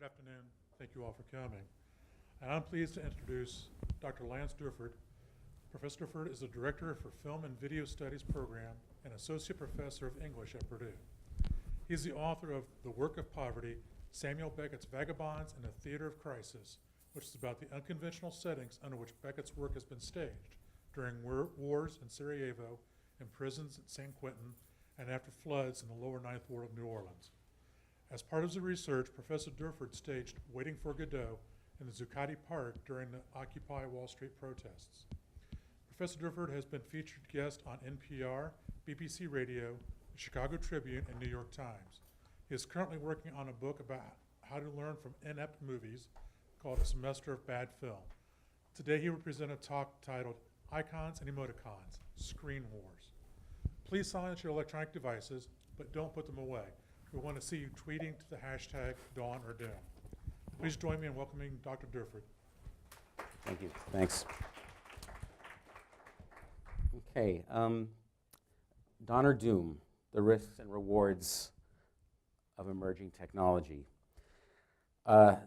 afternoon. Thank you all for coming. And I'm pleased to introduce Dr. Lance Durford. Professor Durford is the Director for Film and Video Studies Program and Associate Professor of English at Purdue. He's the author of The Work of Poverty, Samuel Beckett's Vagabonds in a Theater of Crisis, which is about the unconventional settings under which Beckett's work has been staged during wars in Sarajevo, in prisons at San Quentin, and after floods in the lower Ninth Ward of New Orleans. As part of his research, Professor Durford staged Waiting for Godot in the Zuccotti Park during the Occupy Wall Street protests. Professor Durford has been featured guest on NPR, BBC Radio, the Chicago Tribune, and New York Times. He is currently working on a book about how to learn from inept movies called A Semester of Bad Film. Today he will present a talk titled Icons and Emoticons, Screen Wars. Please silence your electronic devices, but don't put them away. We want to see you tweeting to the hashtag Dawn or Doom. Please join me in welcoming Dr. Durford. Thank you. Thanks. Okay. Dawn or Doom, the risks and rewards of emerging technology.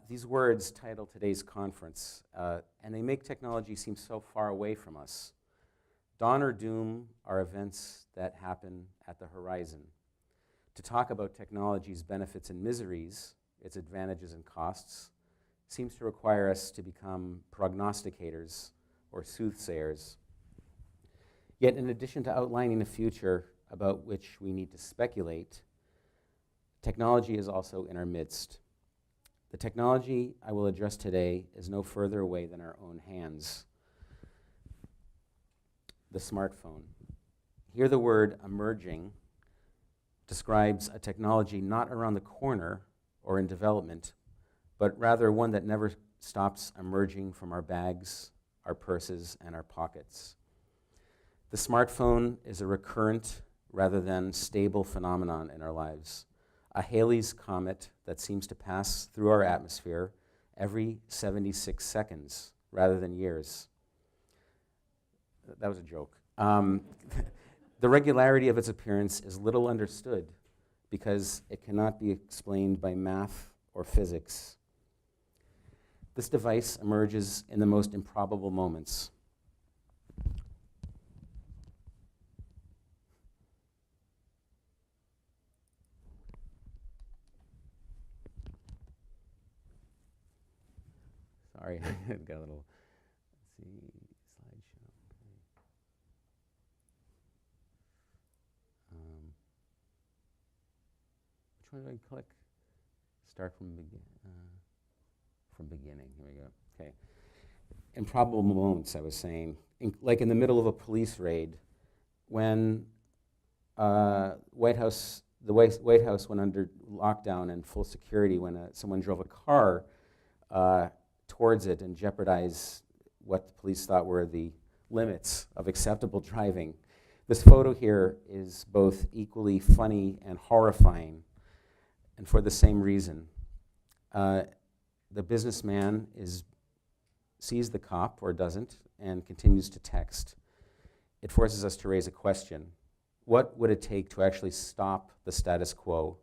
These words title today's conference, and they make technology seem so far away from us. Dawn or Doom are events that happen at the horizon. To talk about technology's benefits and miseries, its advantages and costs, seems to require us to become prognosticators or soothsayers. Yet in addition to outlining a future about which we need to speculate, technology is also in our midst. The technology I will address today is no further away than our own hands. The smartphone. Here the word emerging describes a technology not around the corner or in development, but rather one that never stops emerging from our bags, our purses, and our pockets. The smartphone is a recurrent rather than stable phenomenon in our lives, a Halley's Comet that seems to pass through our atmosphere every 76 seconds rather than years. That was a joke. The regularity of its appearance is little understood because it cannot be explained by math or physics. This device emerges in the most improbable moments. Sorry, I got a little, let's see, slideshow. Okay. Which one do I click? Start from beginning. Here we go. Okay. Improbable moments, I was saying. Like in the middle of a police raid, when the White House went under lockdown and full security when someone drove a car towards it and jeopardized what the police thought were the limits of acceptable driving. This photo here is both equally funny and horrifying, and for the same reason. The businessman sees the cop, or doesn't, and continues to text. It forces us to raise a question. What would it take to actually stop the status quo,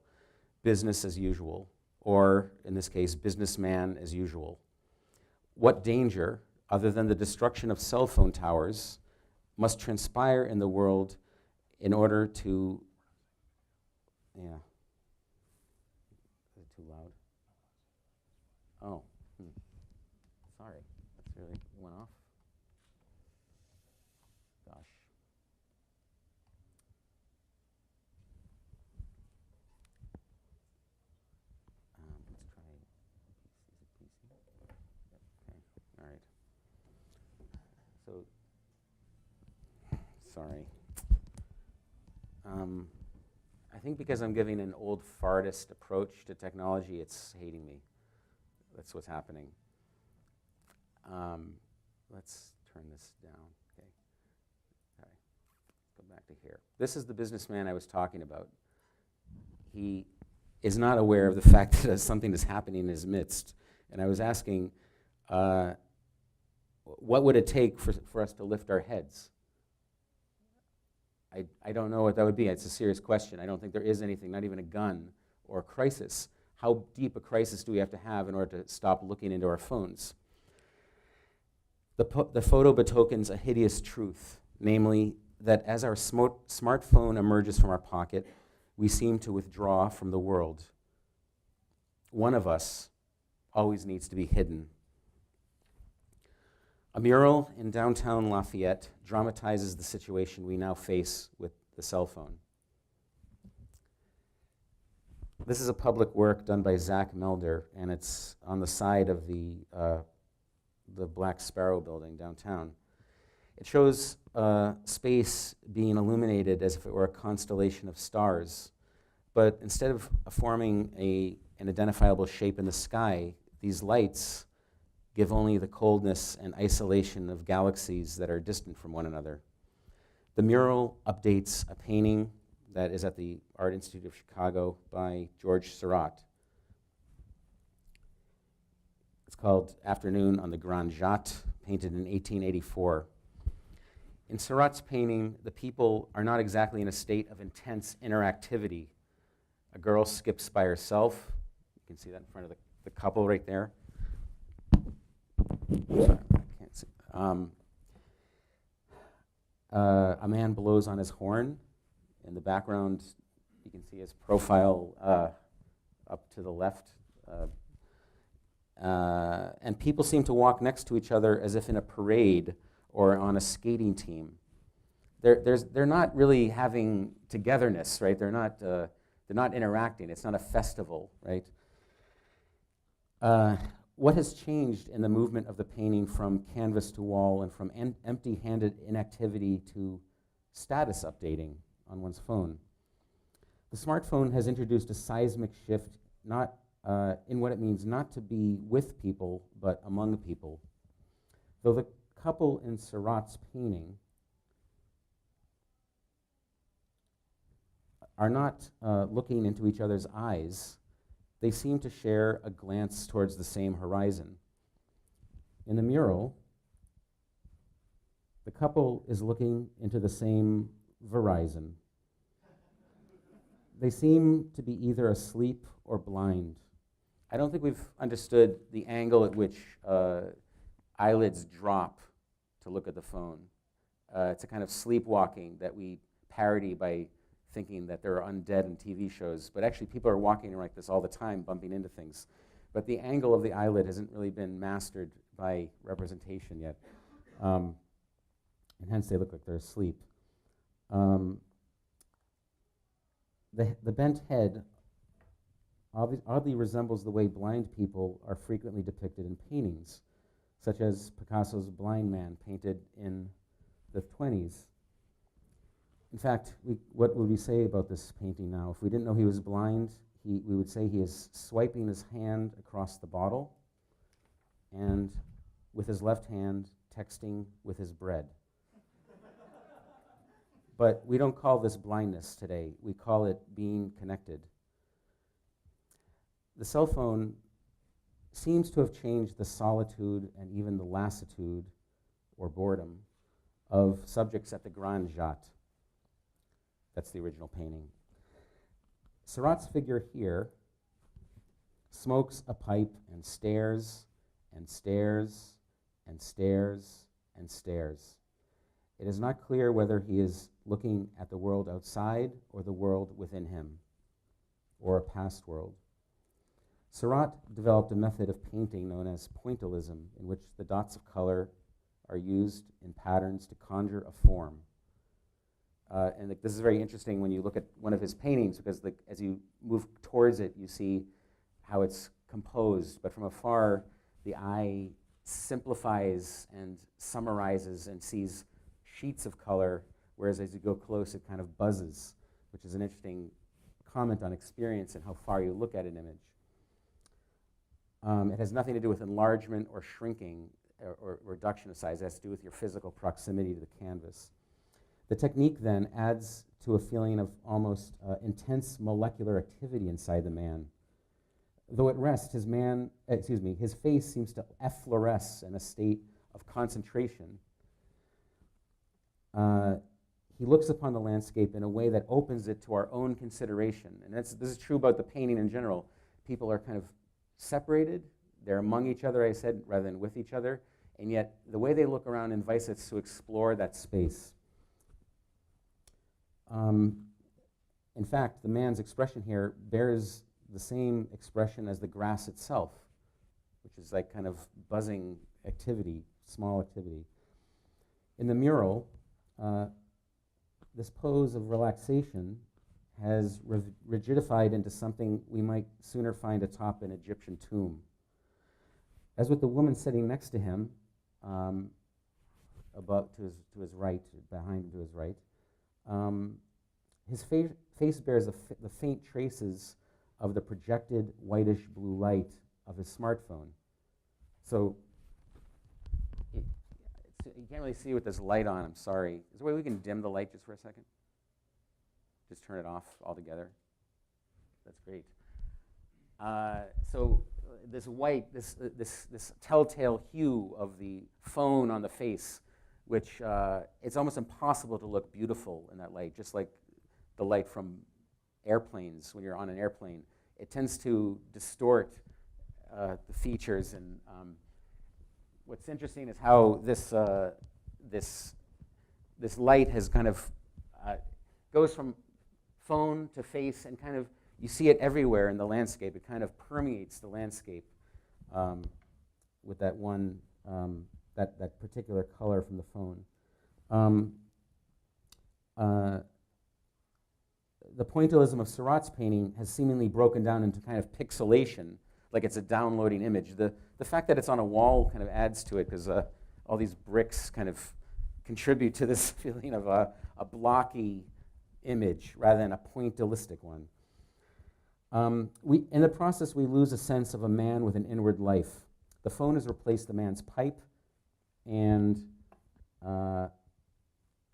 business as usual, or in this case, businessman as usual? What danger, other than the destruction of cell phone towers, must transpire in the world in order to, is it too loud? Oh, sorry, that's really went off. Gosh. Let's try, is it PC? Okay, all right. So, sorry. I think because I'm giving an old fartist approach to technology, it's hating me. That's what's happening. Let's turn this down. Okay. All right. Let's go back to here. This is the businessman I was talking about. He is not aware of the fact that something is happening in his midst. And I was asking, what would it take for us to lift our heads? I don't know what that would be. It's a serious question. I don't think there is anything, not even a gun or a crisis. how deep a crisis do we have to have in order to stop looking into our phones? The photo betokens a hideous truth, namely that as our smartphone emerges from our pocket, we seem to withdraw from the world. One of us always needs to be hidden. A mural in downtown Lafayette dramatizes the situation we now face with the cell phone. This is a public work done by Zach Melder, and it's on the side of the Black Sparrow building downtown. It shows space being illuminated as if it were a constellation of stars, but instead of forming an identifiable shape in the sky, these lights give only the coldness and isolation of galaxies that are distant from one another. The mural updates a painting that is at the Art Institute of Chicago by George Seurat. It's called Afternoon on the Grand Jatte, painted in 1884. In Seurat's painting, the people are not exactly in a state of intense interactivity. A girl skips by herself. You can see that in front of the couple right there. Sorry, I can't see. A man blows on his horn. In the background, you can see his profile up to the left. And people seem to walk next to each other as if in a parade or on a skating team. They're not really having togetherness, right? They're not interacting. It's not a festival, right? What has changed in the movement of the painting from canvas to wall and from empty-handed inactivity to status updating on one's phone? The smartphone has introduced a seismic shift not in what it means not to be with people, but among people. Though the couple in Seurat's painting are not looking into each other's eyes, they seem to share a glance towards the same horizon. In the mural, the couple is looking into the same Verizon. They seem to be either asleep or blind. I don't think we've understood the angle at which eyelids drop to look at the phone. It's a kind of sleepwalking that we parody by thinking that there are undead in TV shows, but actually people are walking like this all the time, bumping into things. But the angle of the eyelid hasn't really been mastered by representation yet. And hence they look like they're asleep. The bent head oddly resembles the way blind people are frequently depicted in paintings, such as Picasso's Blind Man, painted in the 20s. In fact, what would we say about this painting now? If we didn't know he was blind, we would say he is swiping his hand across the bottle and with his left hand texting with his bread. But we don't call this blindness today. We call it being connected. The cell phone seems to have changed the solitude and even the lassitude or boredom of subjects at the Grand Jatte. That's the original painting. Seurat's figure here smokes a pipe and stares and stares and stares and stares. It is not clear whether he is looking at the world outside or the world within him, or a past world. Seurat developed a method of painting known as pointillism, in which the dots of color are used in patterns to conjure a form. And this is very interesting when you look at one of his paintings, because as you move towards it, you see how it's composed. But from afar, the eye simplifies and summarizes and sees sheets of color, whereas as you go close, it kind of buzzes, which is an interesting comment on experience and how far you look at an image. It has nothing to do with enlargement or shrinking or reduction of size. It has to do with your physical proximity to the canvas. The technique then adds to a feeling of almost intense molecular activity inside the man. Though at rest, his face seems to effloresce in a state of concentration. He looks upon the landscape in a way that opens it to our own consideration. And this is true about the painting in general. people are kind of separated. They're among each other, I said, rather than with each other. And yet, the way they look around invites us to explore that space. In fact, the man's expression here bears the same expression as the grass itself, which is like kind of buzzing activity, small activity. In the mural, this pose of relaxation has rigidified into something we might sooner find atop an Egyptian tomb. As with the woman sitting next to him, above to his right, behind him to his right, his face bears the faint traces of the projected whitish blue light of his smartphone. So you can't really see with this light on, I'm sorry. Is there a way we can dim the light just for a second? Just turn it off altogether. That's great. So this white, this telltale hue of the phone on the face, which it's almost impossible to look beautiful in that light, just like the light from airplanes when you're on an airplane. It tends to distort the features, and what's interesting is how this light has kind of goes from phone to face, and kind of you see it everywhere in the landscape. It kind of permeates the landscape with that one that particular color from the phone. The pointillism of Seurat's painting has seemingly broken down into kind of pixelation, like it's a downloading image. The fact that it's on a wall kind of adds to it, because all these bricks kind of contribute to this feeling of a blocky image rather than a pointillistic one. In the process, we lose a sense of a man with an inward life. The phone has replaced the man's pipe, and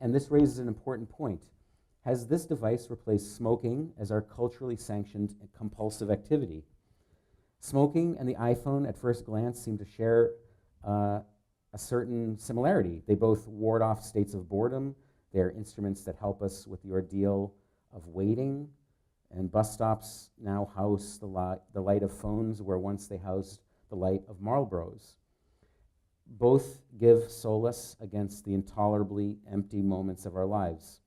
this raises an important point. Has this device replaced smoking as our culturally sanctioned and compulsive activity? Smoking and the iPhone at first glance seem to share a certain similarity. They both ward off states of boredom. They are instruments that help us with the ordeal of waiting, and bus stops now house the light of phones where once they housed the light of Marlboros. Both give solace against the intolerably empty moments of our lives.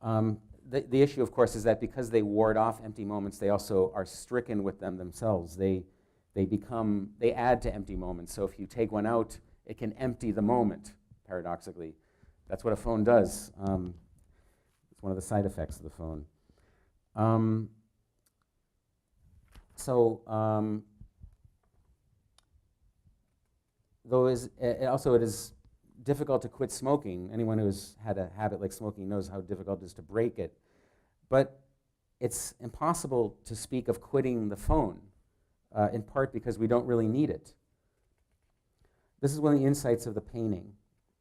The issue, of course, is that because they ward off empty moments, they also are stricken with them themselves. They add to empty moments. So if you take one out, it can empty the moment, paradoxically. That's what a phone does. It's one of the side effects of the phone. Though it is difficult to quit smoking. Anyone who's had a habit like smoking knows how difficult it is to break it. But it's impossible to speak of quitting the phone, in part because we don't really need it. This is one of the insights of the painting,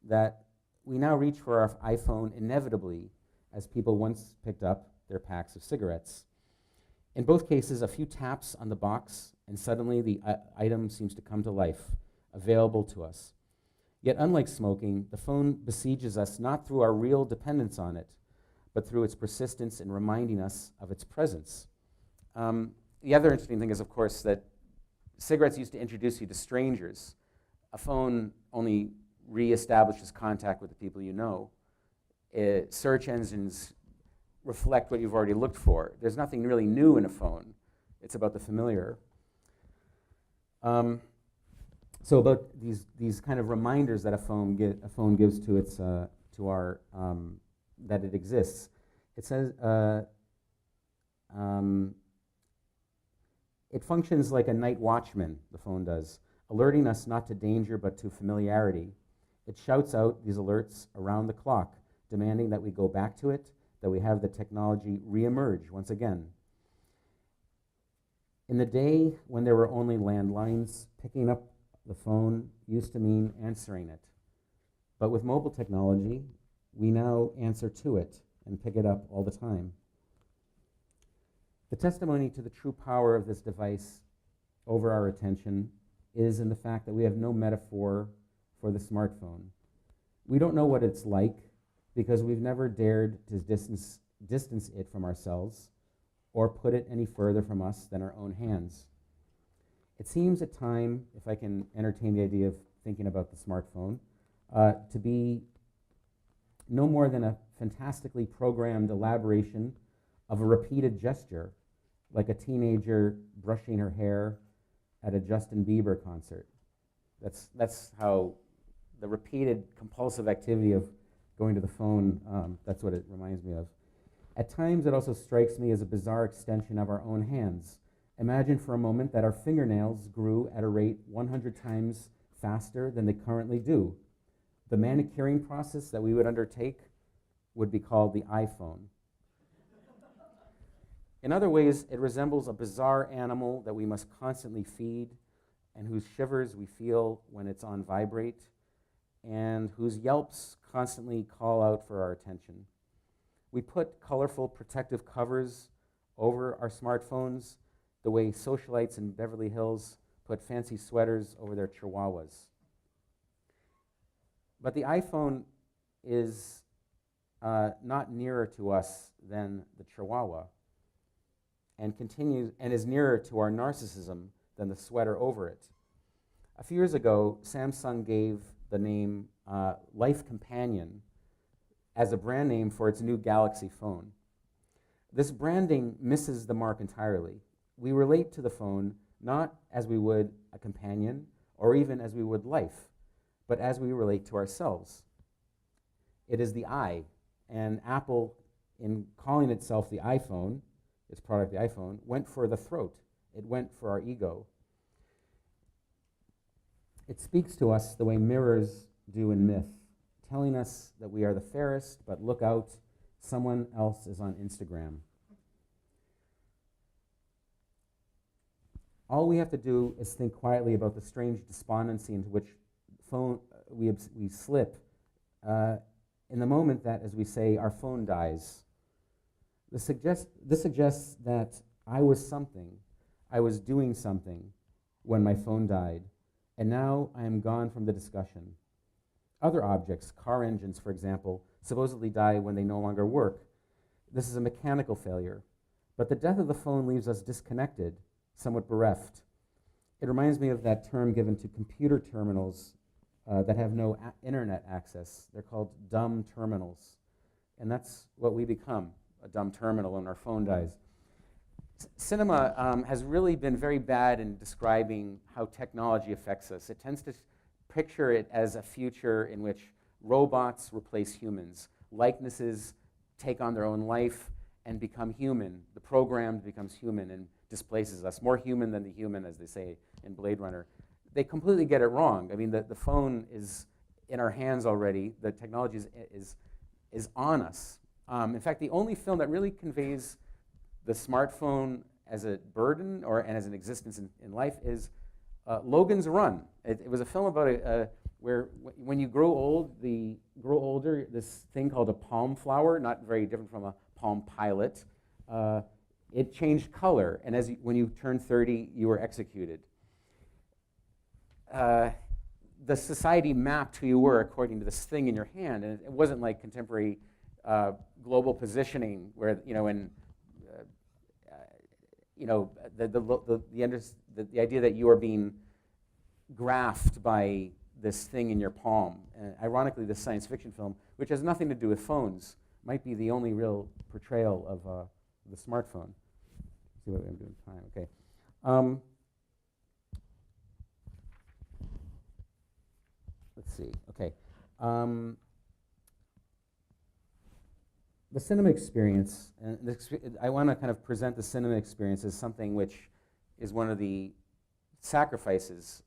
that we now reach for our iPhone inevitably as people once picked up their packs of cigarettes. In both cases, a few taps on the box, and suddenly the item seems to come to life, available to us. Yet unlike smoking, the phone besieges us not through our real dependence on it, but through its persistence in reminding us of its presence. The other interesting thing is, of course, that cigarettes used to introduce you to strangers. A phone only reestablishes contact with the people you know. Search engines reflect what you've already looked for. There's nothing really new in a phone. It's about the familiar. So about these kind of reminders that a phone gives to its to our that it exists. It says it functions like a night watchman. The phone does, alerting us not to danger but to familiarity. It shouts out these alerts around the clock, demanding that we go back to it, that we have the technology reemerge once again. In the day when there were only landlines, picking up the phone used to mean answering it. But with mobile technology, we now answer to it and pick it up all the time. The testimony to the true power of this device over our attention is in the fact that we have no metaphor for the smartphone. We don't know what it's like because we've never dared to distance it from ourselves or put it any further from us than our own hands. It seems at time, if I can entertain the idea of thinking about the smartphone, to be no more than a fantastically programmed elaboration of a repeated gesture, like a teenager brushing her hair at a Justin Bieber concert. That's how the repeated compulsive activity of going to the phone, that's what it reminds me of. At times, it also strikes me as a bizarre extension of our own hands. Imagine for a moment that our fingernails grew at a rate 100 times faster than they currently do. The manicuring process that we would undertake would be called the iPhone. In other ways, it resembles a bizarre animal that we must constantly feed, and whose shivers we feel when it's on vibrate, and whose yelps constantly call out for our attention. We put colorful protective covers over our smartphones the way socialites in Beverly Hills put fancy sweaters over their chihuahuas. But the iPhone is not nearer to us than the chihuahua, and is nearer to our narcissism than the sweater over it. A few years ago, Samsung gave the name Life Companion as a brand name for its new Galaxy phone. This branding misses the mark entirely. We relate to the phone not as we would a companion or even as we would life, but as we relate to ourselves. It is the I, and Apple, in calling itself the iPhone, its product, the iPhone, went for the throat. It went for our ego. It speaks to us the way mirrors do in myth, telling us that we are the fairest, but look out, someone else is on Instagram. All we have to do is think quietly about the strange despondency into which we slip in the moment that, as we say, our phone dies. This suggests that I was something, I was doing something when my phone died, and now I am gone from the discussion. Other objects, car engines, for example, supposedly die when they no longer work. This is a mechanical failure, but the death of the phone leaves us disconnected, somewhat bereft. It reminds me of that term given to computer terminals that have no internet access. They're called dumb terminals, and that's what we become, a dumb terminal when our phone dies. Cinema has really been very bad in describing how technology affects us. It tends to picture it as a future in which robots replace humans, likenesses take on their own life and become human. The programmed becomes human and displaces us, more human than the human, as they say in Blade Runner. They completely get it wrong. I mean, the phone is in our hands already. The technology is on us. In fact, the only film that really conveys the smartphone as a burden and as an existence in life is Logan's Run. It was a film about where when you grow older, this thing called a palm flower, not very different from a Palm Pilot, it changed color, and when you turned 30, you were executed. The society mapped who you were according to this thing in your hand, and it wasn't like contemporary global positioning, where the idea that you are being graphed by this thing in your palm. Ironically, this science fiction film, which has nothing to do with phones, might be the only real portrayal of the smartphone. Let's see what I'm doing time. Okay. Let's see. Okay. The cinema experience, and I want to kind of present the cinema experience as something which is one of the sacrifices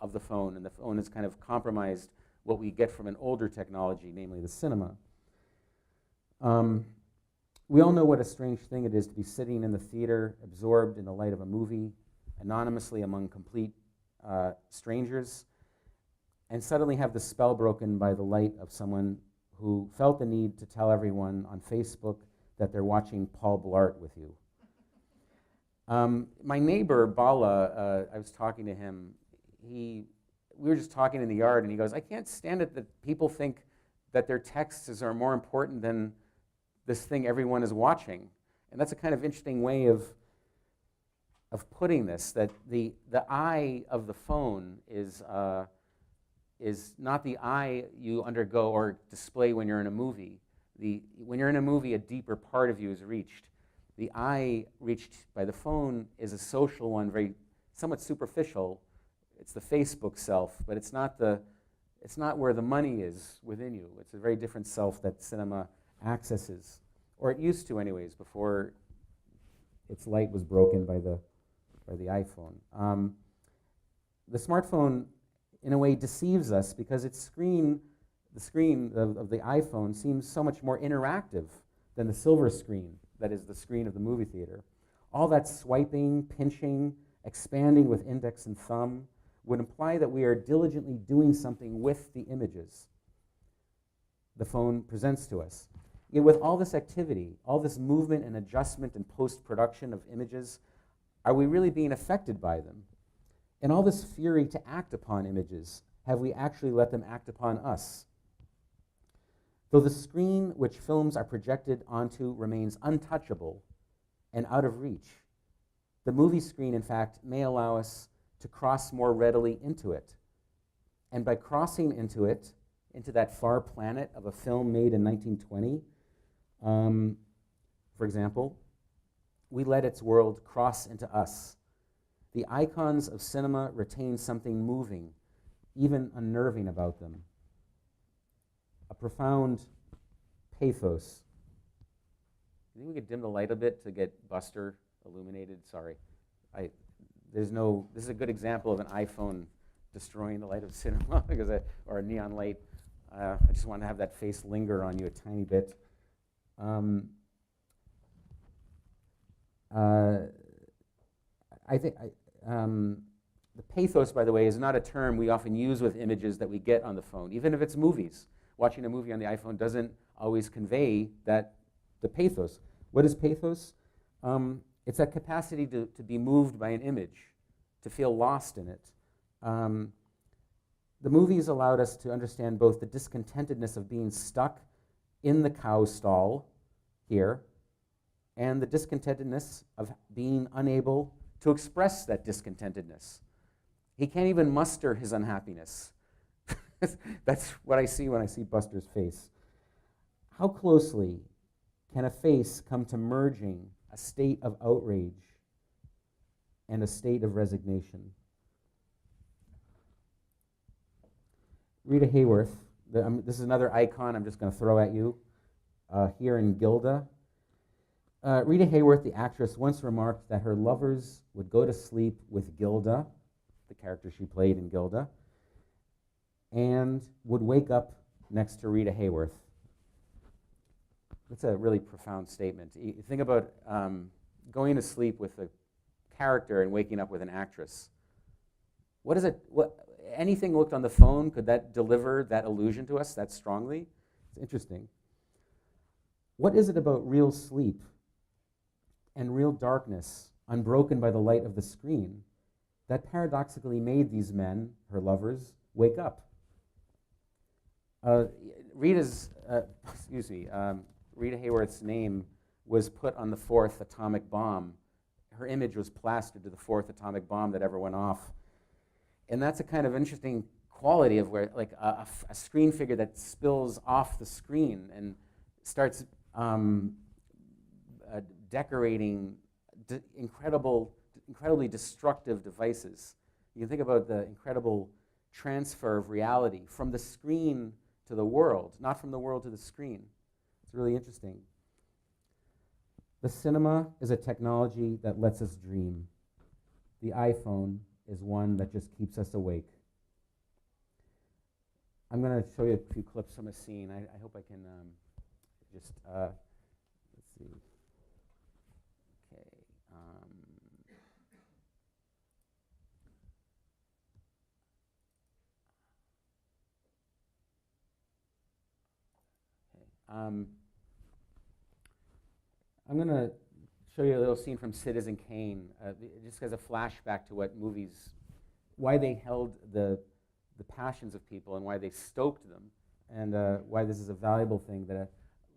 of the phone, and the phone has kind of compromised what we get from an older technology, namely the cinema. We all know what a strange thing it is to be sitting in the theater, absorbed in the light of a movie, anonymously among complete strangers, and suddenly have the spell broken by the light of someone who felt the need to tell everyone on Facebook that they're watching Paul Blart with you. My neighbor, Bala, I was talking to him. We were just talking in the yard, and he goes, "I can't stand it that people think that their texts are more important than this thing everyone is watching." And that's a kind of interesting way of putting this, that the eye of the phone is not the eye you undergo or display when you're in a movie. When you're in a movie, a deeper part of you is reached. The eye reached by the phone is a social one, very somewhat superficial. It's the Facebook self, but it's not where the money is within you. It's a very different self that cinema accesses, or it used to anyways, before its light was broken by the iPhone. The smartphone, in a way, deceives us because the screen of the iPhone seems so much more interactive than the silver screen that is the screen of the movie theater. All that swiping, pinching, expanding with index and thumb would imply that we are diligently doing something with the images the phone presents to us. Yet with all this activity, all this movement and adjustment and post-production of images, are we really being affected by them? And all this fury to act upon images, have we actually let them act upon us? Though the screen which films are projected onto remains untouchable and out of reach, the movie screen, in fact, may allow us to cross more readily into it. And by crossing into it, into that far planet of a film made in 1920, for example, we let its world cross into us. The icons of cinema retain something moving, even unnerving about them. A profound pathos. You think we could dim the light a bit to get Buster illuminated? Sorry. This is a good example of an iPhone destroying the light of cinema, or a neon light. I just want to have that face linger on you a tiny bit. I think the pathos, by the way, is not a term we often use with images that we get on the phone, even if it's movies. Watching a movie on the iPhone doesn't always convey the pathos. What is pathos? It's that capacity to be moved by an image, to feel lost in it. The movies allowed us to understand both the discontentedness of being stuck in the cow stall here, and the discontentedness of being unable to express that discontentedness. He can't even muster his unhappiness. That's what I see when I see Buster's face. How closely can a face come to merging a state of outrage and a state of resignation? Rita Hayworth, this is another icon I'm just going to throw at you here in Gilda. Rita Hayworth, the actress, once remarked that her lovers would go to sleep with Gilda, the character she played in Gilda, and would wake up next to Rita Hayworth. That's a really profound statement. You think about going to sleep with a character and waking up with an actress. What is it? Anything looked on the phone, could that deliver that illusion to us that strongly? It's interesting. What is it about real sleep and real darkness, unbroken by the light of the screen, that paradoxically made these men, her lovers, wake up? Rita Hayworth's name was put on the fourth atomic bomb. Her image was plastered to the fourth atomic bomb that ever went off. And that's a kind of interesting quality of where, like, a screen figure that spills off the screen and starts decorating incredibly destructive devices. You can think about the incredible transfer of reality from the screen to the world, not from the world to the screen. It's really interesting. The cinema is a technology that lets us dream. The iPhone is one that just keeps us awake. I'm going to show you a few clips from a scene. I hope I can let's see. Okay. I'm going to show you a little scene from Citizen Kane, just as a flashback to what movies, why they held the passions of people and why they stoked them, and why this is a valuable thing that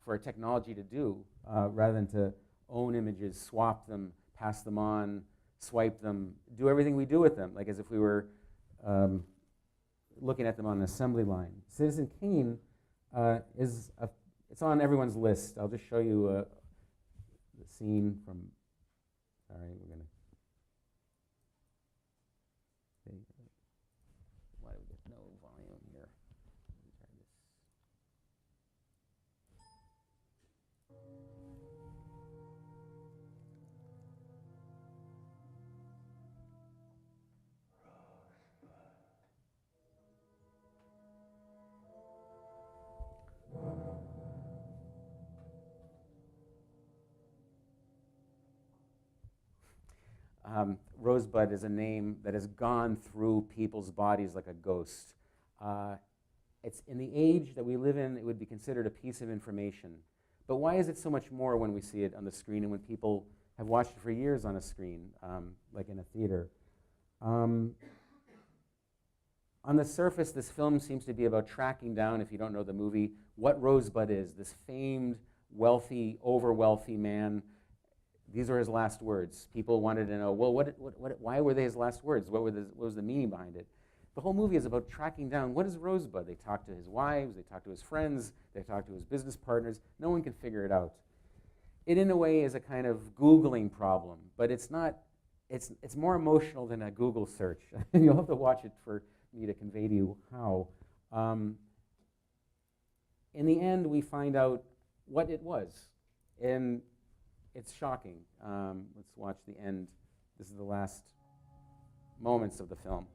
for a technology to do, rather than to own images, swap them, pass them on, swipe them, do everything we do with them, like as if we were looking at them on an assembly line. Citizen Kane it's on everyone's list. I'll just show you the scene from, sorry, we're going to, why do we get no volume here? Let me try this. Rosebud is a name that has gone through people's bodies like a ghost. It's in the age that we live in, it would be considered a piece of information. But why is it so much more when we see it on the screen and when people have watched it for years on a screen, like in a theater? On the surface, this film seems to be about tracking down, if you don't know the movie, what Rosebud is, this famed, wealthy, over-wealthy man. These are his last words. People wanted to know, well, why were they his last words? What was the meaning behind it? The whole movie is about tracking down, what is Rosebud? They talk to his wives, they talk to his friends, they talk to his business partners. No one can figure it out. It, in a way, is a kind of Googling problem, but it's not, it's more emotional than a Google search. You'll have to watch it for me to convey to you how. In the end, we find out what it was. And it's shocking. Let's watch the end. This is the last moments of the film.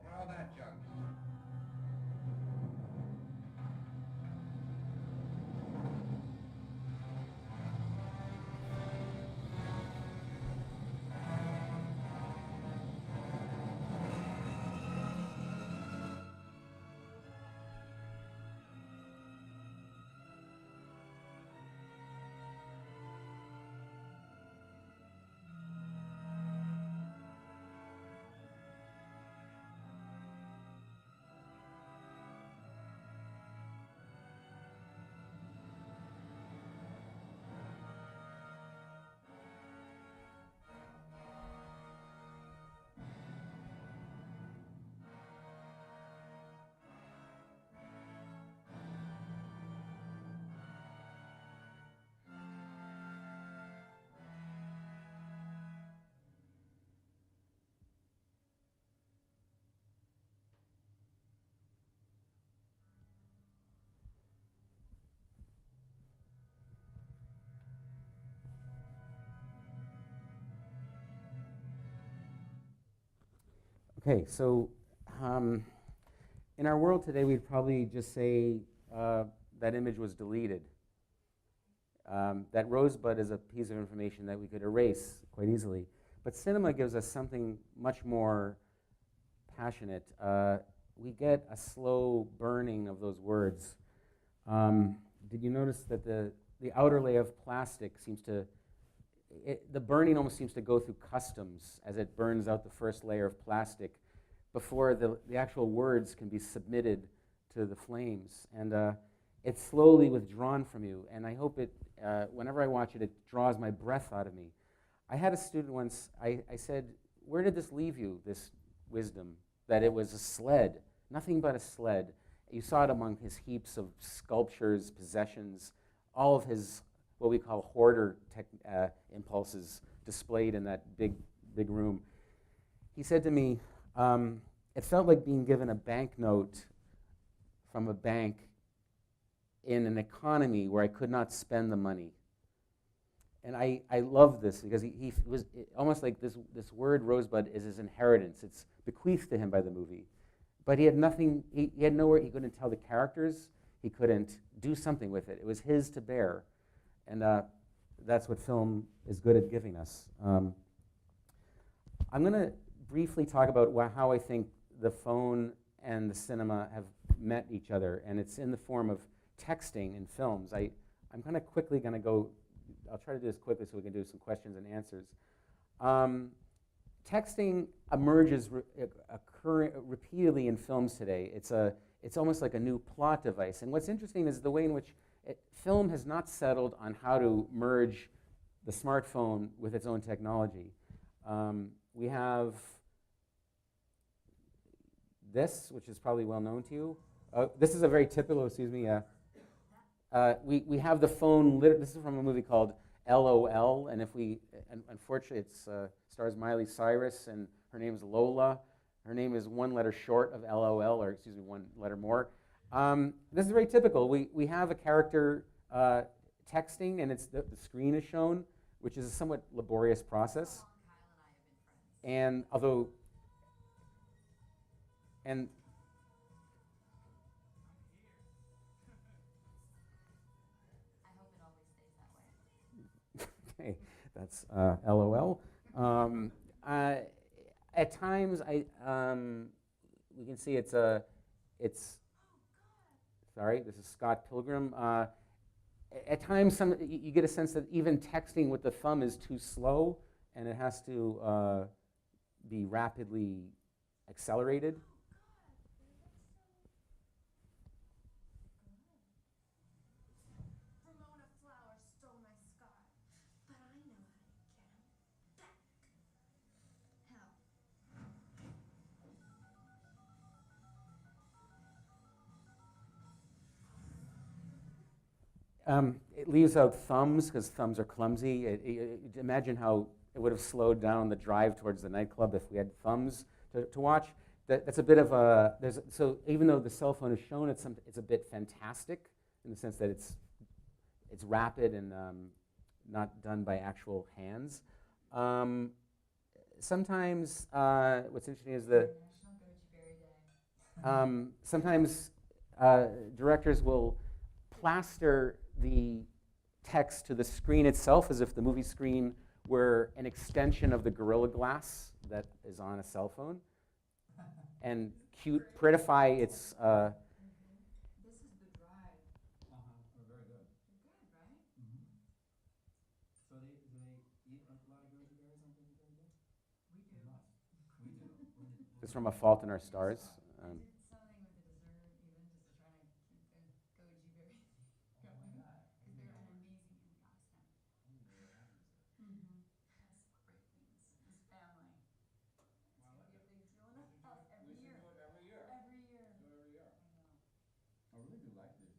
Throw that junk. Okay, so in our world today, we'd probably just say that image was deleted. That Rosebud is a piece of information that we could erase quite easily. But cinema gives us something much more passionate. We get a slow burning of those words. Did you notice that the outer layer of plastic seems to, the burning almost seems to go through customs as it burns out the first layer of plastic before the actual words can be submitted to the flames. And it's slowly withdrawn from you. And I hope it, whenever I watch it, it draws my breath out of me. I had a student once, I said, where did this leave you, this wisdom? That it was a sled, nothing but a sled. You saw it among his heaps of sculptures, possessions, all of his, what we call hoarder impulses displayed in that big room. He said to me, it felt like being given a banknote from a bank in an economy where I could not spend the money. And I love this because he was almost like this word Rosebud is his inheritance. It's bequeathed to him by the movie. But he had nothing, he had nowhere, he couldn't tell the characters, he couldn't do something with it. It was his to bear. And that's what film is good at giving us. I'm going to briefly talk about how I think the phone and the cinema have met each other, and it's in the form of texting in films. I'm kind of quickly going to go, I'll try to do this quickly so we can do some questions and answers. Texting emerges repeatedly in films today. it's almost like a new plot device. And what's interesting is the way in which film has not settled on how to merge the smartphone with its own technology. We have this, which is probably well known to you. This is a very typical, excuse me, we have the phone, this is from a movie called LOL, and unfortunately it stars Miley Cyrus, and her name is Lola. Her name is one letter short of LOL, or excuse me, one letter more. This is very typical. We have a character texting, and the screen is shown, which is a somewhat laborious process. And although, and I hope it always stays that way. okay, that's LOL. At times, we can see it's sorry, this is Scott Pilgrim. At times, you get a sense that even texting with the thumb is too slow, and it has to be rapidly accelerated. Ramona Flowers stole my scar, but I know how to get him back. How? It leaves out thumbs because thumbs are clumsy. Imagine how it would have slowed down the drive towards the nightclub if we had thumbs to watch. That's a bit of a, so even though the cell phone is shown, it's a bit fantastic in the sense that it's rapid and not done by actual hands. Sometimes what's interesting is National Goji Berry Day. sometimes directors will plaster the text to the screen itself as if the movie screen were an extension of the Gorilla Glass that is on a cell phone, and prettify its. This is the drive. Oh, very good. You're good, right? So do they eat a lot of goji berries on goji berry day? We do. They must. We do. It's from A Fault in Our Stars. I did something with the dessert even just to try to keep the goji berry Oh going. my God. Because they're an amazing antioxidant. I didn't know they had these there. Yes, great things. This family. It's Well, going to be a big deal in our house every we year. should do it every year. Every year. Do it every year. I know. I really do like these.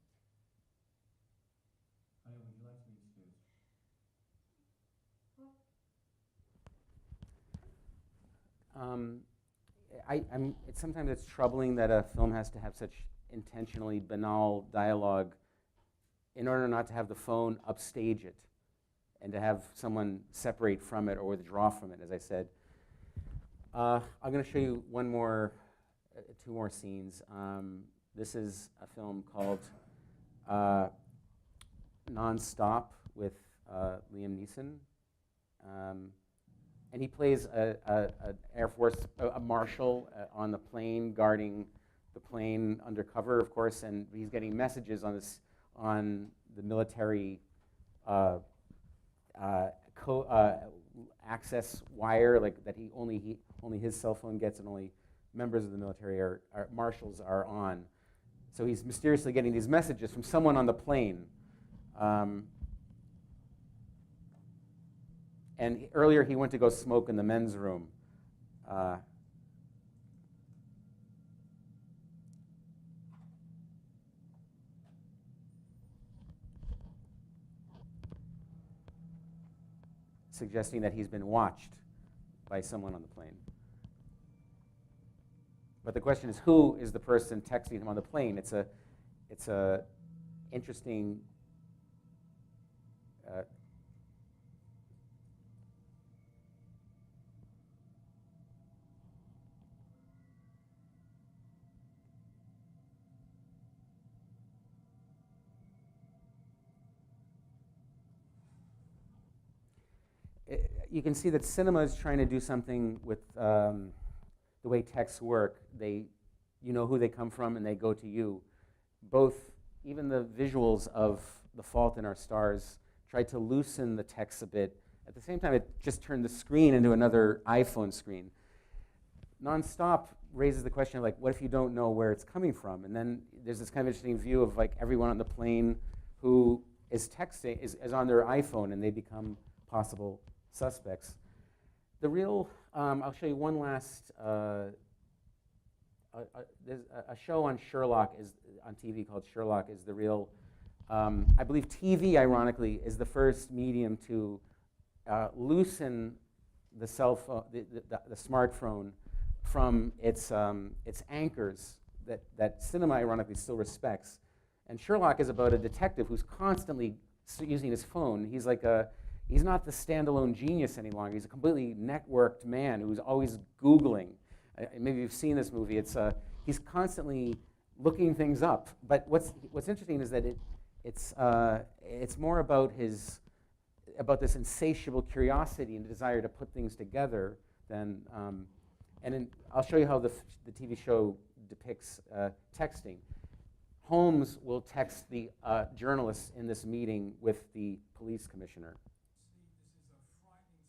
Honey, would you like to be excused? Sometimes it's troubling that a film has to have such intentionally banal dialogue in order not to have the phone upstage it and to have someone separate from it or withdraw from it, as I said. I'm going to show you two more scenes. This is a film called Non-Stop with Liam Neeson. And he plays an Air Force, a marshal on the plane, guarding the plane undercover, of course, and he's getting messages on the military access wire, like that only his cell phone gets, and only members of the military marshals are on. So he's mysteriously getting these messages from someone on the plane. And earlier he went to go smoke in the men's room. Suggesting that he's been watched by someone on the plane. But the question is, who is the person texting him on the plane? It's a interesting you can see that cinema is trying to do something with the way texts work. You know who they come from, and they go to you. Even the visuals of The Fault in Our Stars tried to loosen the text a bit. At the same time, it just turned the screen into another iPhone screen. Nonstop raises the question of like, what if you don't know where it's coming from? And then there's this kind of interesting view of like everyone on the plane who is texting, is on their iPhone, and they become possible suspects. The real, I'll show you one last, there's a show on Sherlock, on TV called Sherlock is the real, I believe TV, ironically, is the first medium to loosen the cell phone, the smartphone from its anchors that cinema, ironically, still respects. And Sherlock is about a detective who's constantly using his phone. He's like he's not the standalone genius any longer. He's a completely networked man who's always Googling. Maybe you've seen this movie. He's constantly looking things up. But what's interesting is that it's more about this insatiable curiosity and desire to put things together than. I'll show you how the TV show depicts texting. Holmes will text the journalists in this meeting with the police commissioner. This is a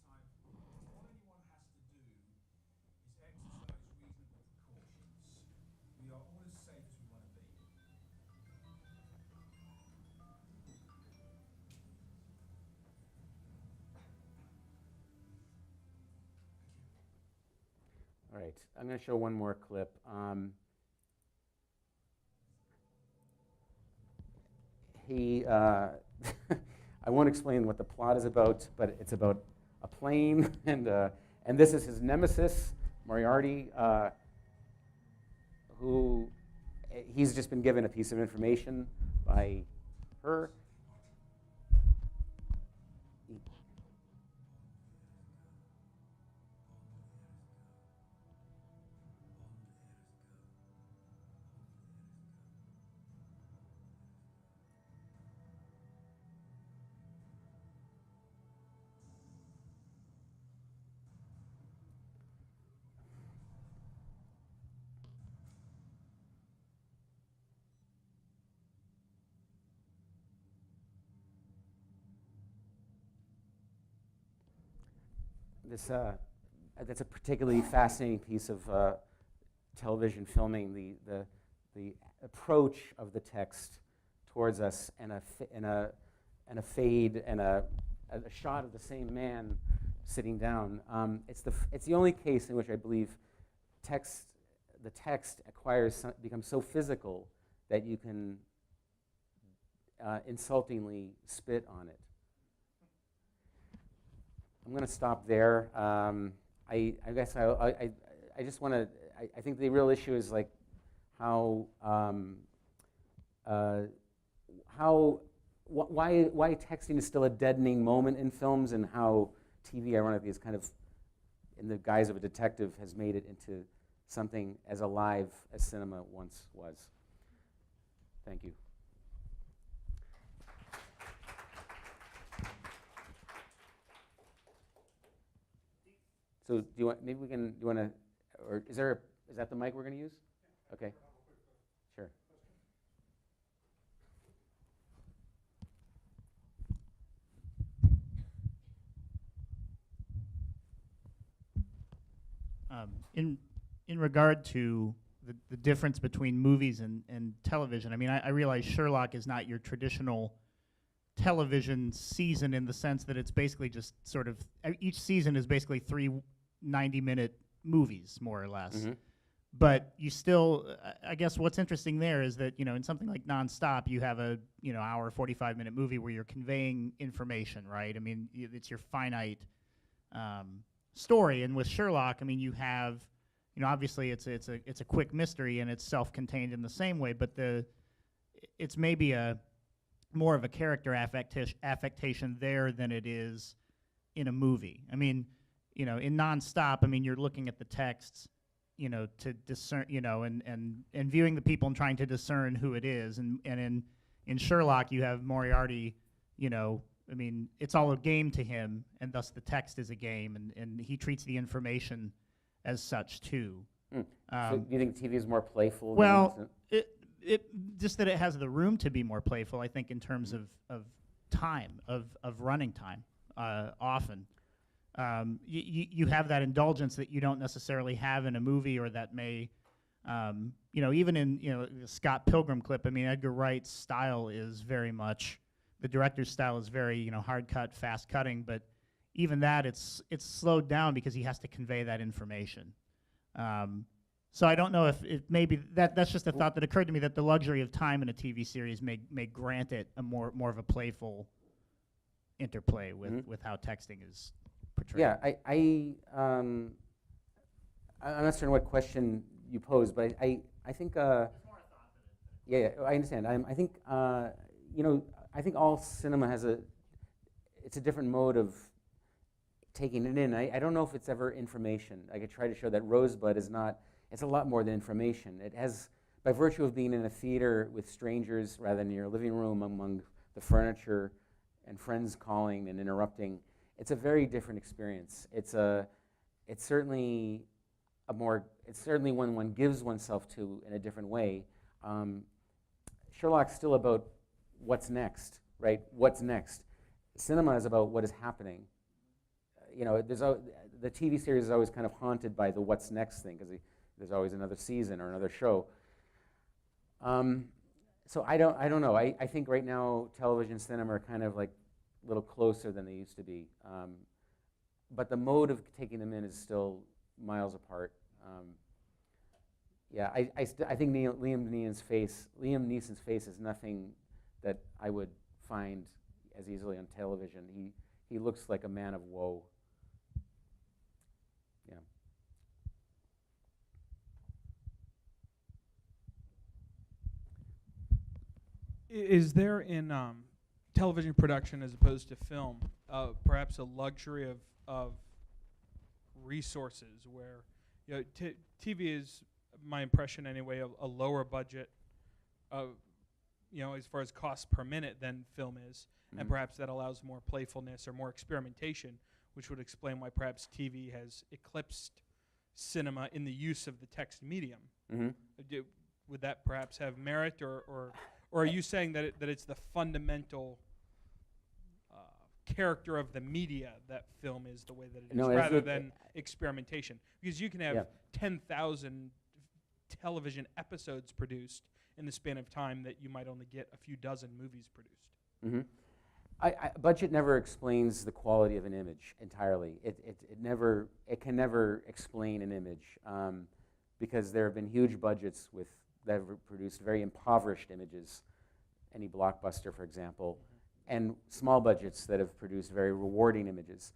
frightening time. All anyone has to do is exercise reasonable precautions. We are all as safe as we want to be. All right, I'm going to show one more clip. I won't explain what the plot is about, but it's about a plane, and this is his nemesis, Moriarty, who he's just been given a piece of information by her. That's a particularly fascinating piece of television filming. The approach of the text towards us, and a fade, and a shot of the same man sitting down. It's the only case in which I believe the text becomes so physical that you can insultingly spit on it. I'm going to stop there. I guess I just want to. I think the real issue is like why texting is still a deadening moment in films, and how TV, ironically, is kind of in the guise of a detective has made it into something as alive as cinema once was. Thank you. So do you want, maybe we can, do you want to, or is that the mic we're going to use? Okay, sure. In regard to the difference between movies and television, I mean, I realize Sherlock is not your traditional television season in the sense that it's basically just sort of, each season is basically 3 90-minute movies, more or less. Mm-hmm. But you still, I guess what's interesting there is that, in something like Nonstop, you have a, hour, 45-minute movie where you're conveying information, right? I mean, it's your finite story. And with Sherlock, I mean, you have, obviously it's a quick mystery and it's self-contained in the same way, but it's maybe more of a character affectation there than it is in a movie. I mean, in Nonstop, I mean, you're looking at the texts, to discern, and viewing the people and trying to discern who it is. And in Sherlock, you have Moriarty, I mean, it's all a game to him, and thus the text is a game, and he treats the information as such too. So do you think TV is more playful? Well, it just that it has the room to be more playful, I think, in terms of time, of running time, often. you have that indulgence that you don't necessarily have in a movie, or that may, even in the Scott Pilgrim clip. I mean, Edgar Wright's style is very much, the director's style is very hard cut, fast cutting, but even that it's slowed down because he has to convey that information. So I don't know if it maybe that's just a thought that occurred to me, that the luxury of time in a TV series may grant it a more of a playful interplay with how texting is portrayed. Yeah, I'm not certain what question you posed, but I think yeah, I understand. I think I think all cinema has it's a different mode of taking it in. I don't know if it's ever information. I could try to show that Rosebud is not. It's a lot more than information. It has, by virtue of being in a theater with strangers rather than in your living room among the furniture and friends calling and interrupting, it's a very different experience. It's certainly one one gives oneself to in a different way. Sherlock's still about what's next, right? What's next? Cinema is about what is happening. The TV series is always kind of haunted by the what's next thing, because there's always another season or another show. So I don't know. I think right now television, cinema are kind of like a little closer than they used to be. But the mode of taking them in is still miles apart. Yeah, I think Liam Neeson's face is nothing that I would find as easily on television. He looks like a man of woe. Yeah. Is there in television production, as opposed to film, perhaps a luxury of resources where TV is, my impression anyway, a lower budget as far as cost per minute than film is, and perhaps that allows more playfulness or more experimentation, which would explain why perhaps TV has eclipsed cinema in the use of the text medium. Would that perhaps have merit, or are you saying that it's the fundamental character of the media that film is the way that it is, rather than experimentation? Because you can have 10,000 television episodes produced in the span of time that you might only get a few dozen movies produced. Budget never explains the quality of an image entirely. It can never explain an image, because there have been huge budgets that have produced very impoverished images, any blockbuster, for example, and small budgets that have produced very rewarding images.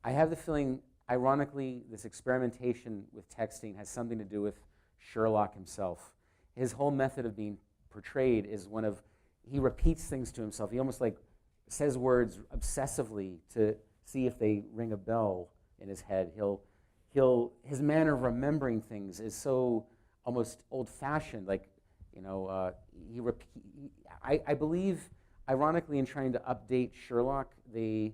I have the feeling, ironically, this experimentation with texting has something to do with Sherlock himself. His whole method of being portrayed is he repeats things to himself. He almost like says words obsessively to see if they ring a bell in his head. His manner of remembering things is so almost old-fashioned. I believe, ironically, in trying to update Sherlock, they've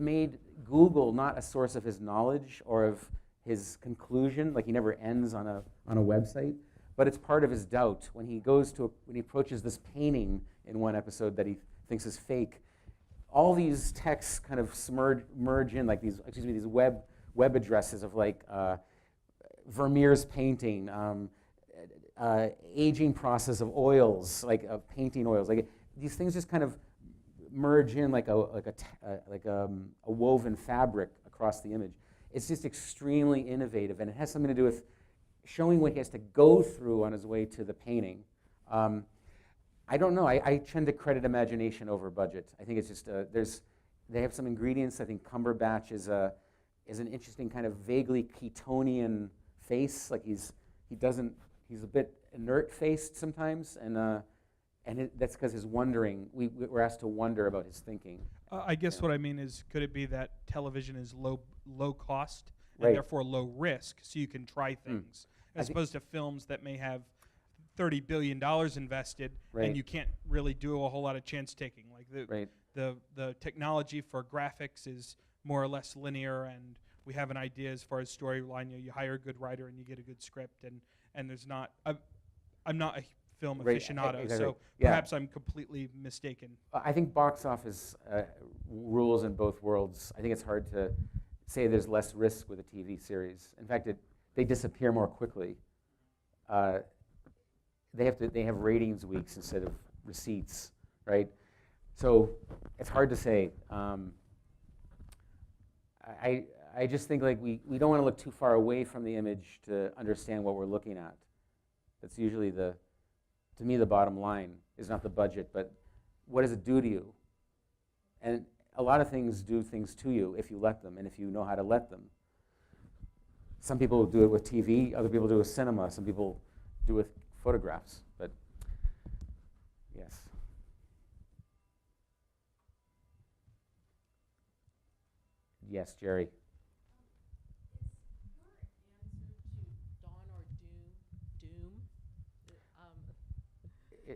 made Google not a source of his knowledge or of his conclusion, like he never ends on a website, but it's part of his doubt. When he approaches this painting in one episode that he thinks is fake, all these texts kind of merge in, like these web addresses of Vermeer's painting, aging process of oils, of painting oils. These things just kind of merge in like a woven fabric across the image. It's just extremely innovative, and it has something to do with showing what he has to go through on his way to the painting. I don't know. I tend to credit imagination over budget. I think it's just they have some ingredients. I think Cumberbatch is an interesting kind of vaguely Ketonian face. He's a bit inert-faced sometimes, and that's because his wondering. We're asked to wonder about his thinking. I guess what I mean is, could it be that television is low cost and Right. therefore low risk, so you can try things, as opposed to films that may have $30 billion invested, Right. and you can't really do a whole lot of chance taking. The technology for graphics is more or less linear, and we have an idea as far as storyline. You hire a good writer and you get a good script, and there's not. I'm not a film Right, aficionados. exactly. So Yeah. perhaps I'm completely mistaken. I think box office rules in both worlds. I think it's hard to say there's less risk with a TV series. In fact, they disappear more quickly. They have ratings weeks instead of receipts, right? So it's hard to say. I just think like we don't want to look too far away from the image to understand what we're looking at. That's usually to me, the bottom line is not the budget, but what does it do to you? And a lot of things do things to you if you let them and if you know how to let them. Some people do it with TV, other people do it with cinema, some people do it with photographs, but yes. Yes, Jerry.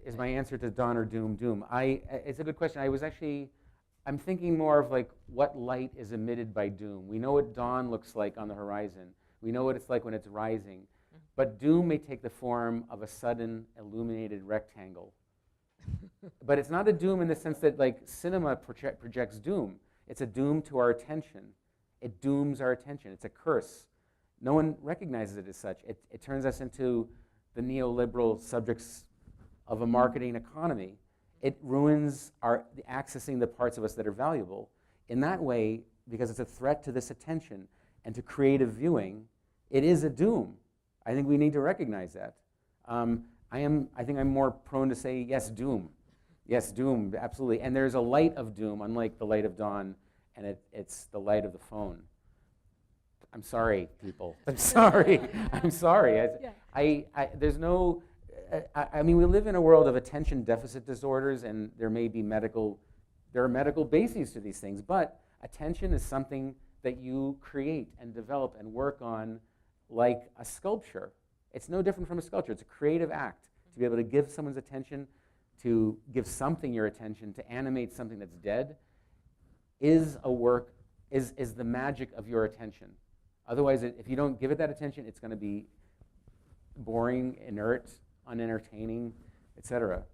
Is my answer to dawn or doom doom? It's a good question. I'm thinking more of like what light is emitted by doom. We know what dawn looks like on the horizon. We know what it's like when it's rising. But doom may take the form of a sudden illuminated rectangle. But it's not a doom in the sense that like cinema projects doom. It's a doom to our attention. It dooms our attention. It's a curse. No one recognizes it as such. It turns us into the neoliberal subjects of a marketing economy. It ruins accessing the parts of us that are valuable. In that way, because it's a threat to this attention and to creative viewing, it is a doom. I think we need to recognize that. I think I'm more prone to say yes, doom. Yes, doom, absolutely. And there's a light of doom, unlike the light of dawn, and it's the light of the phone. I'm sorry, people. I'm sorry. I'm sorry. There's no. I mean, we live in a world of attention deficit disorders, and there are medical bases to these things, but attention is something that you create and develop and work on like a sculpture. It's no different from a sculpture. It's a creative act to be able to give someone's attention, to give something your attention, to animate something that's dead, is the magic of your attention. Otherwise, if you don't give it that attention, it's going to be boring, inert, unentertaining, etc.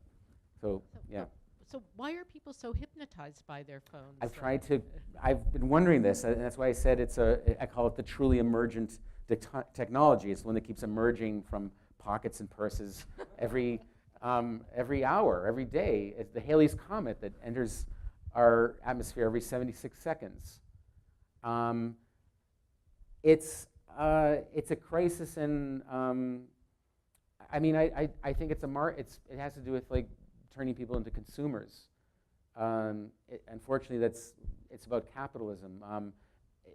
So, yeah. So why are people so hypnotized by their phones? I've been wondering this, and that's why I said I call it the truly emergent technology. It's the one that keeps emerging from pockets and purses every hour, every day. It's the Halley's Comet that enters our atmosphere every 76 seconds. It's a crisis in. I mean, I think it has to do with like turning people into consumers. Unfortunately, it's about capitalism.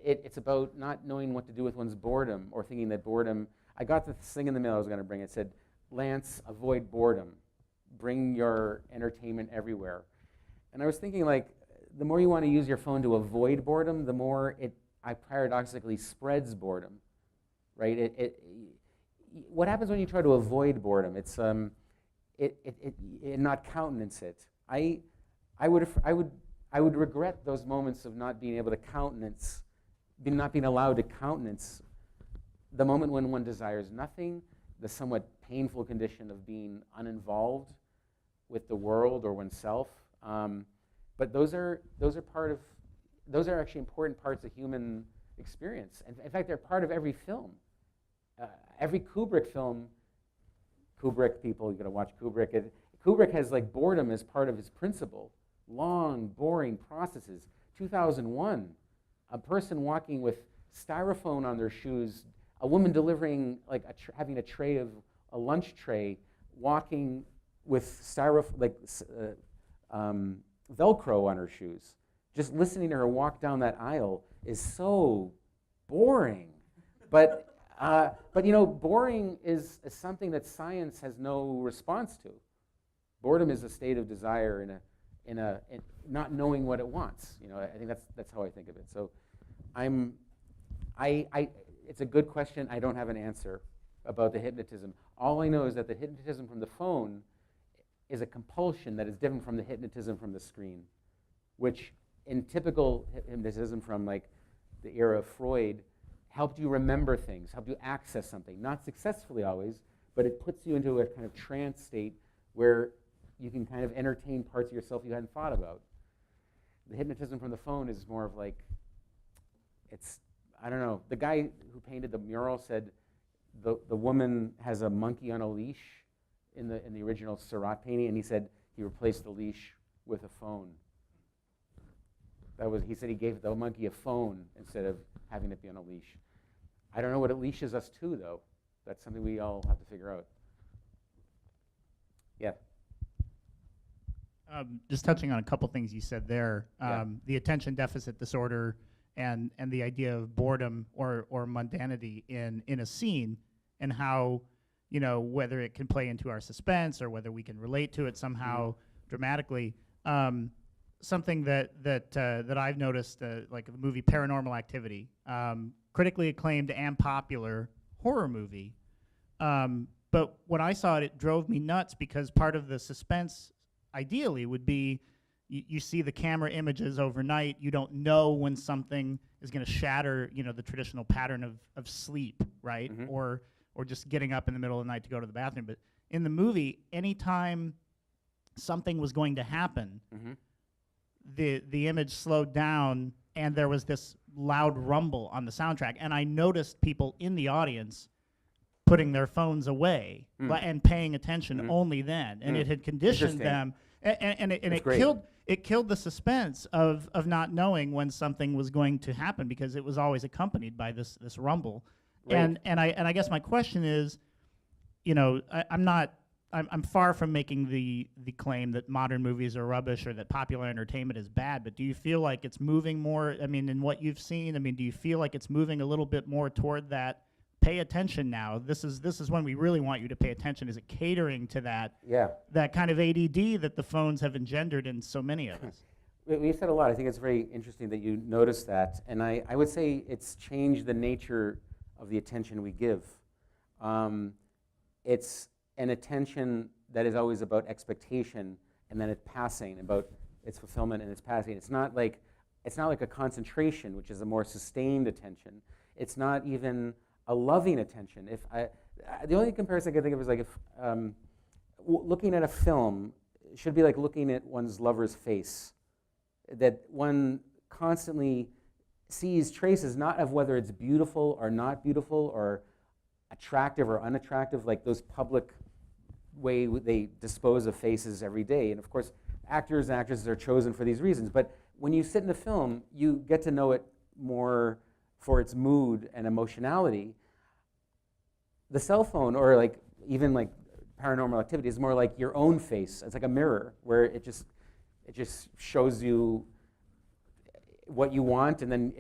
It's about not knowing what to do with one's boredom or thinking that boredom. I got this thing in the mail I was going to bring. It said, "Lance, avoid boredom. Bring your entertainment everywhere." And I was thinking, like, the more you want to use your phone to avoid boredom, the more it paradoxically spreads boredom, right? What happens when you try to avoid boredom? It's not countenance it. I would regret those moments of not being able to countenance, not being allowed to countenance the moment when one desires nothing, the somewhat painful condition of being uninvolved with the world or oneself. But those are actually important parts of human experience. And in fact, they're part of every film. Every Kubrick film, Kubrick people, you gotta watch Kubrick. Kubrick has like boredom as part of his principle. Long, boring processes. 2001, a person walking with styrofoam on their shoes, a woman delivering, like having a lunch tray, walking with styrofoam, Velcro on her shoes. Just listening to her walk down that aisle is so boring. But boring is something that science has no response to. Boredom is a state of desire in not knowing what it wants. I think that's how I think of it. So, it's a good question. I don't have an answer about the hypnotism. All I know is that the hypnotism from the phone is a compulsion that is different from the hypnotism from the screen, which in typical hypnotism from like the era of Freud helped you remember things, helped you access something, not successfully always, but it puts you into a kind of trance state where you can kind of entertain parts of yourself you hadn't thought about. The hypnotism from the phone is more of like, it's, I don't know. The guy who painted the mural said the woman has a monkey on a leash in the original Seurat painting, and he said he replaced the leash with a phone. He said he gave the monkey a phone instead of having it be on a leash. I don't know what it leashes us to, though. That's something we all have to figure out. Yeah. Just touching on a couple things you said there, Yeah. the attention deficit disorder and the idea of boredom or mundanity in a scene, and how, you know, whether it can play into our suspense or whether we can relate to it somehow dramatically. Something that I've noticed, like the movie Paranormal Activity, critically acclaimed and popular horror movie. But when I saw it, it drove me nuts because part of the suspense, ideally, would be you see the camera images overnight. You don't know when something is going to shatter, you know, the traditional pattern of sleep, right? Or just getting up in the middle of the night to go to the bathroom. But in the movie, anytime something was going to happen, the image slowed down, and there was this loud rumble on the soundtrack. And I noticed people in the audience putting their phones away and paying attention only then. And it had conditioned them. And it killed the suspense of not knowing when something was going to happen, because it was always accompanied by this rumble. Right. And I guess my question is, you know, I'm far from making the claim that modern movies are rubbish or that popular entertainment is bad, but do you feel like it's moving more, I mean, in what you've seen, I mean, do you feel like it's moving a little bit more toward that, pay attention now, this is when we really want you to pay attention? Is it catering to that, that kind of ADD that the phones have engendered in so many of us? We've said a lot. I think it's very interesting that you noticed that. And I would say it's changed the nature of the attention we give. It's an attention that is always about expectation, and then it's passing, about its fulfillment and its passing. It's not like a concentration, which is a more sustained attention. It's not even a loving attention. The only comparison I can think of is like if looking at a film should be like looking at one's lover's face, that one constantly sees traces not of whether it's beautiful or not beautiful or attractive or unattractive, like those public way they dispose of faces every day. And of course, actors and actresses are chosen for these reasons. But when you sit in the film, you get to know it more for its mood and emotionality. The cell phone, or like even like Paranormal Activity, is more like your own face. It's like a mirror where it just shows you what you want, and then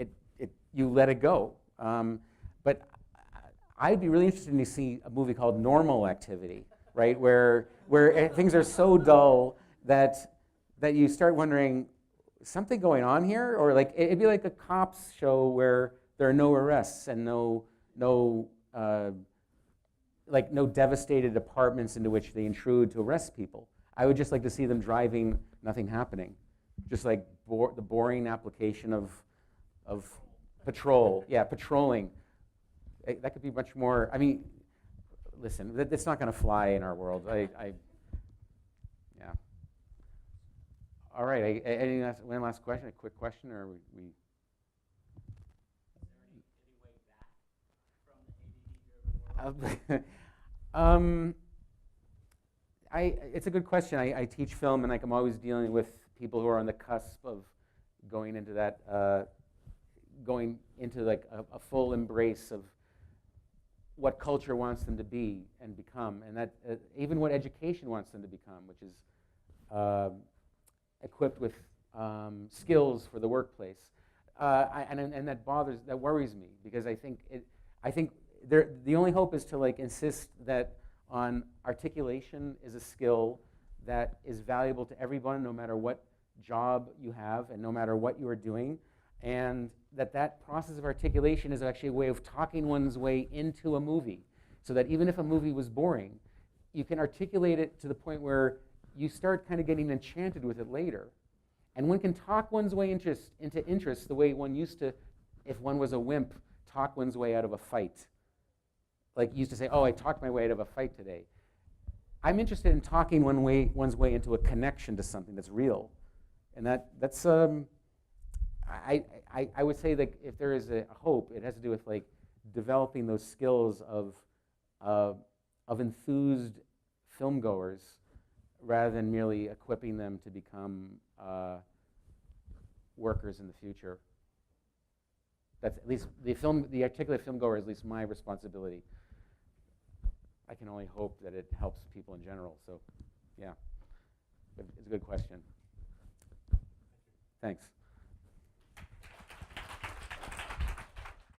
you let it go. But I'd be really interested to see a movie called Normal Activity, right? Where things are so dull that you start wondering, something going on here? Or like it'd be like a cops show where there are no arrests and no devastated apartments into which they intrude to arrest people. I would just like to see them driving, nothing happening. Just like the boring application of patrol. Yeah, patrolling. That could be much more, I mean, listen, that's not going to fly in our world. Yeah. All right, one last question, a quick question, or we Is there any way back from the ADD-driven world? It's a good question. I teach film, and like I'm always dealing with people who are on the cusp of going into that, like a full embrace of what culture wants them to be and become, and that even what education wants them to become, which is equipped with skills for the workplace, and that worries me, because I think the only hope is to like insist that on articulation is a skill that is valuable to everyone, no matter what job you have and no matter what you are doing, and that process of articulation is actually a way of talking one's way into a movie, so that even if a movie was boring, you can articulate it to the point where you start kind of getting enchanted with it later. And one can talk one's way into interest the way one used to, if one was a wimp, talk one's way out of a fight. Like you used to say, oh, I talked my way out of a fight today. I'm interested in talking one's way into a connection to something that's real. And that's I would say that if there is a hope, it has to do with like developing those skills of enthused filmgoers rather than merely equipping them to become workers in the future. That's at least the articulate filmgoer is at least my responsibility. I can only hope that it helps people in general. So, yeah, it's a good question. Thanks.